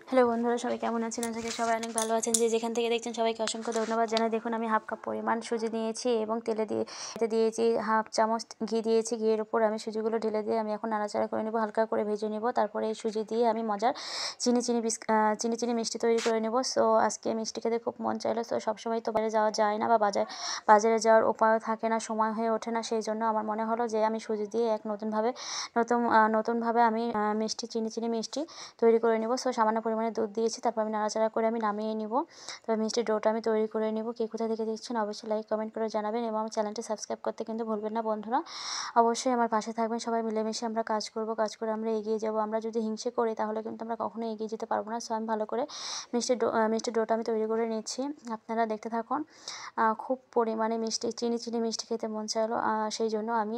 Hello বন্ধুরা, সবাই কেমন আছেন? আশা করি সবাই অনেক ভালো আছেন। যে যেখান থেকে দেখছেন সবাইকে অসংখ্য ধন্যবাদ জানাই। দেখুন আমি হাফ কাপ পরিমাণ সুজি নিয়েছি এবং তেলে দিয়েছি হাফ চামচ ঘি দিয়েছি। ঘিয়ের উপর আমি সুজিগুলো ঢেলে দিয়ে আমি এখন নাড়াচাড়া করে নেব, হালকা করে ভেজে নেব। তারপরে এই সুজি দিয়ে আমি মজার চিনি মিষ্টি তৈরি করে নেব। সো আজকে মিষ্টি খেতে খুব মন চাইলো। সো সবসময় তো বাইরে যাওয়া যায় না বা বাজারে যাওয়ার উপায়ও থাকে না, সময় হয়ে ওঠে না। সেই জন্য আমার মনে হলো যে আমি সুজি দিয়ে এক নতুনভাবে আমি চিনি মিষ্টি তৈরি করে নেব। সো সামান্য পরিমাণে দুধ দিয়েছি, তারপর আমি নাড়াচাড়া করে আমি নামিয়ে নিব। তবে মিষ্টির ডোটা আমি তৈরি করে নিব। কে কোথা থেকে দেখছেন অবশ্যই লাইক কমেন্ট করে জানাবেন এবং আমার চ্যানেলটি সাবস্ক্রাইব করতে কিন্তু ভুলবেন না বন্ধুরা। অবশ্যই আমার পাশে থাকবেন। সবাই মিলেমিশে আমরা কাজ করে আমরা এগিয়ে যাব। আমরা যদি হিংসে করি তাহলে কিন্তু আমরা কখনোই এগিয়ে যেতে পারবো না। সো আমি ভালো করে মিষ্টির ডোটা আমি তৈরি করে নিচ্ছি। আপনারা দেখতে থাকুন। খুব পরিমাণে চিনি মিষ্টি খেতে মন চাইলো, সেই জন্য আমি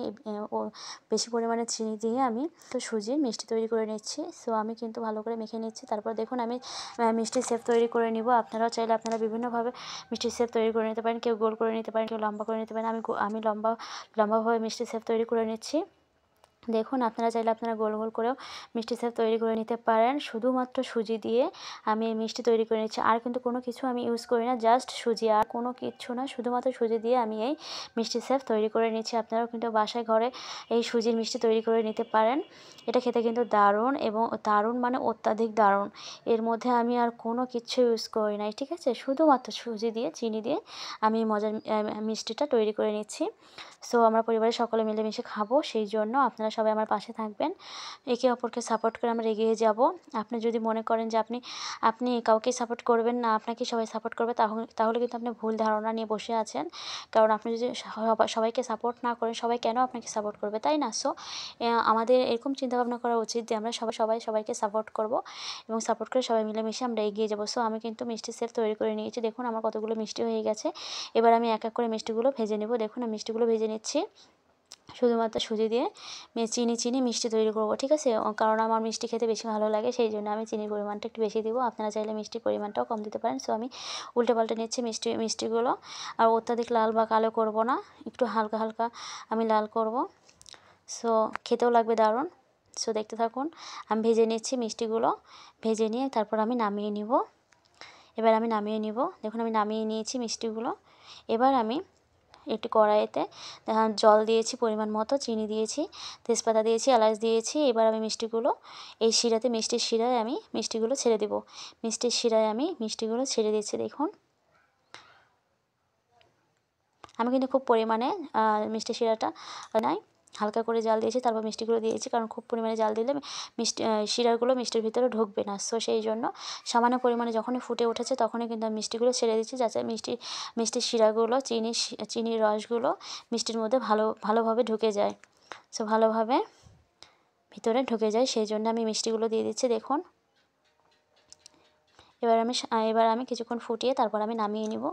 বেশি পরিমাণে চিনি দিয়ে আমি সুজির মিষ্টি তৈরি করে নিচ্ছি। সো আমি কিন্তু ভালো করে মেখে নিচ্ছি। তারপর দেখুন আমি মিষ্টির শেপ তৈরি করে নিব। আপনারাও চাইলে আপনারা বিভিন্নভাবে মিষ্টির শেপ তৈরি করে নিতে পারেন। কেউ গোল করে নিতে পারেন, কেউ লম্বা করে নিতে পারেন। আমি লম্বাভাবে মিষ্টির শেপ তৈরি করে নিচ্ছি। দেখুন আপনারা চাইলে আপনারা গোল গোল করেও মিষ্টি শেপ তৈরি করে নিতে পারেন। শুধুমাত্র সুজি দিয়ে আমি এই মিষ্টি তৈরি করে নিচ্ছি। আর কিন্তু কোনো কিছু আমি ইউজ করি না, জাস্ট সুজি, আর কোনো কিছু না। শুধুমাত্র সুজি দিয়ে আমি এই মিষ্টি শেপ তৈরি করে নিচ্ছি। আপনারাও কিন্তু বাসায় ঘরে এই সুজির মিষ্টি তৈরি করে নিতে পারেন। এটা খেতে কিন্তু দারুণ, এবং দারুণ মানে অত্যাধিক দারুণ। এর মধ্যে আমি আর কোনো কিছু ইউজ করি নাই, ঠিক আছে? শুধুমাত্র সুজি দিয়ে চিনি দিয়ে আমি মজার মিষ্টিটা তৈরি করে নিচ্ছি। সো আমরা পরিবারের সকলে মিলেমিশে খাবো, সেই জন্য আপনারা সবাই আমার পাশে থাকবেন। একে অপরকে সাপোর্ট করে আমরা এগিয়ে যাব। আপনি যদি মনে করেন যে আপনি কাউকে সাপোর্ট করবেন না, আপনাকে সবাই সাপোর্ট করবে, তাহলে কিন্তু আপনি ভুল ধারণা নিয়ে বসে আছেন। কারণ আপনি যদি সবাইকে সাপোর্ট না করেন, সবাই কেন আপনাকে সাপোর্ট করবে, তাই না? সো আমাদের এরকম চিন্তাভাবনা করা উচিত যে আমরা সবাইকে সাপোর্ট করব এবং সাপোর্ট করে সবাই মিলেমিশে আমরা এগিয়ে যাব। সো আমি কিন্তু মিষ্টি শেপ তৈরি করে নিয়েছি। দেখুন আমার কতগুলো মিষ্টি হয়ে গেছে। এবার আমি এক এক করে মিষ্টিগুলো ভেজে নেব। দেখুন আমি মিষ্টিগুলো ভেজে নিচ্ছি। শুধুমাত্র সুজি দিয়ে চিনি মিষ্টি তৈরি করব, ঠিক আছে? কারণ আমার মিষ্টি খেতে বেশি ভালো লাগে, সেই জন্য আমি চিনির পরিমাণটা একটু বেশি দিব। আপনারা চাইলে মিষ্টির পরিমাণটাও কম দিতে পারেন। সো আমি উল্টে পাল্টে নিচ্ছি মিষ্টিগুলো। আর অত্যাধিক লাল বা কালো করব না, একটু হালকা হালকা আমি লাল করব। সো খেতেও লাগবে দারুণ। সো দেখতে থাকুন। আমি ভেজে নিচ্ছি মিষ্টিগুলো। ভেজে নিয়ে তারপর আমি নামিয়ে নিব। দেখুন আমি নামিয়ে নিয়েছি মিষ্টিগুলো। এবার আমি একটি কড়াইতে জল দিয়েছি পরিমাণ মতো, চিনি দিয়েছি, তেজপাতা দিয়েছি, এলাচ দিয়েছি। এবার আমি মিষ্টির শিরায় আমি মিষ্টিগুলো ছেড়ে দেব। মিষ্টির শিরায় আমি মিষ্টিগুলো ছেড়ে দিচ্ছি। দেখুন আমি কিন্তু খুব পরিমাণে মিষ্টি শিরাটা নাই, হালকা করে জাল দিয়েছি, তারপর মিষ্টিগুলো দিয়েছি। কারণ খুব পরিমাণে জাল দিলে শিরাগুলো মিষ্টির ভিতরে ঢুকবে না। সো সেই জন্য সামান্য পরিমাণে যখনই ফুটে উঠেছে তখনই কিন্তু আমি মিষ্টিগুলো ছেড়ে দিচ্ছি, যাতে মিষ্টির শিরাগুলো চিনির রসগুলো মিষ্টির মধ্যে ভালোভাবে ঢুকে যায়। সো ভালোভাবে ভিতরে ঢুকে যায়, সেই জন্য আমি মিষ্টিগুলো দিয়ে দিচ্ছি। দেখুন এবার আমি কিছুক্ষণ ফুটিয়ে তারপর আমি নামিয়ে নিব।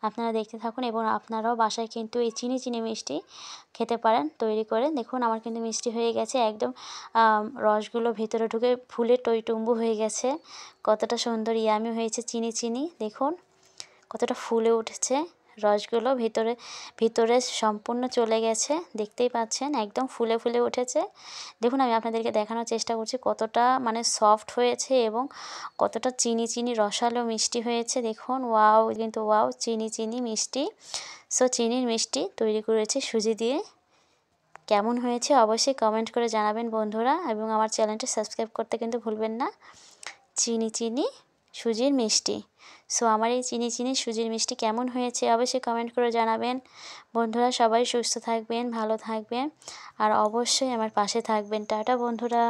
আপনারা দেখতে থাকুন এবং আপনারাও বাসায় কিন্তু এই চিনি মিষ্টি খেতে পারেন তৈরি করে। দেখুন আমার কিন্তু মিষ্টি হয়ে গেছে, একদম রসগুলো ভিতরে ঢুকে ফুলে টইটুম্বু হয়ে গেছে। কতটা সুন্দর ইয়ামি হয়েছে চিনি। দেখুন কতটা ফুলে উঠেছে, রসগুলো ভিতরে সম্পূর্ণ চলে গেছে। দেখতেই পাচ্ছেন একদম ফুলে উঠেছে। দেখুন আমি আপনাদেরকে দেখানোর চেষ্টা করছি কতটা মানে সফট হয়েছে এবং কতটা চিনি রসালো মিষ্টি হয়েছে। দেখুন ওয়াও, কিন্তু ওয়াও, চিনি মিষ্টি। সো চিনির মিষ্টি তৈরি করেছি সুজি দিয়ে। কেমন হয়েছে অবশ্যই কমেন্ট করে জানাবেন বন্ধুরা, এবং আমার চ্যানেলটি সাবস্ক্রাইব করতে কিন্তু ভুলবেন না। চিনি সুজির মিষ্টি। সো আমার এই চিনি সুজির মিষ্টি কেমন হয়েছে অবশ্যই কমেন্ট করে জানাবেন বন্ধুরা। সবাই সুস্থ থাকবেন, ভালো থাকবেন, আর অবশ্যই আমার পাশে থাকবেন। টাটা বন্ধুরা।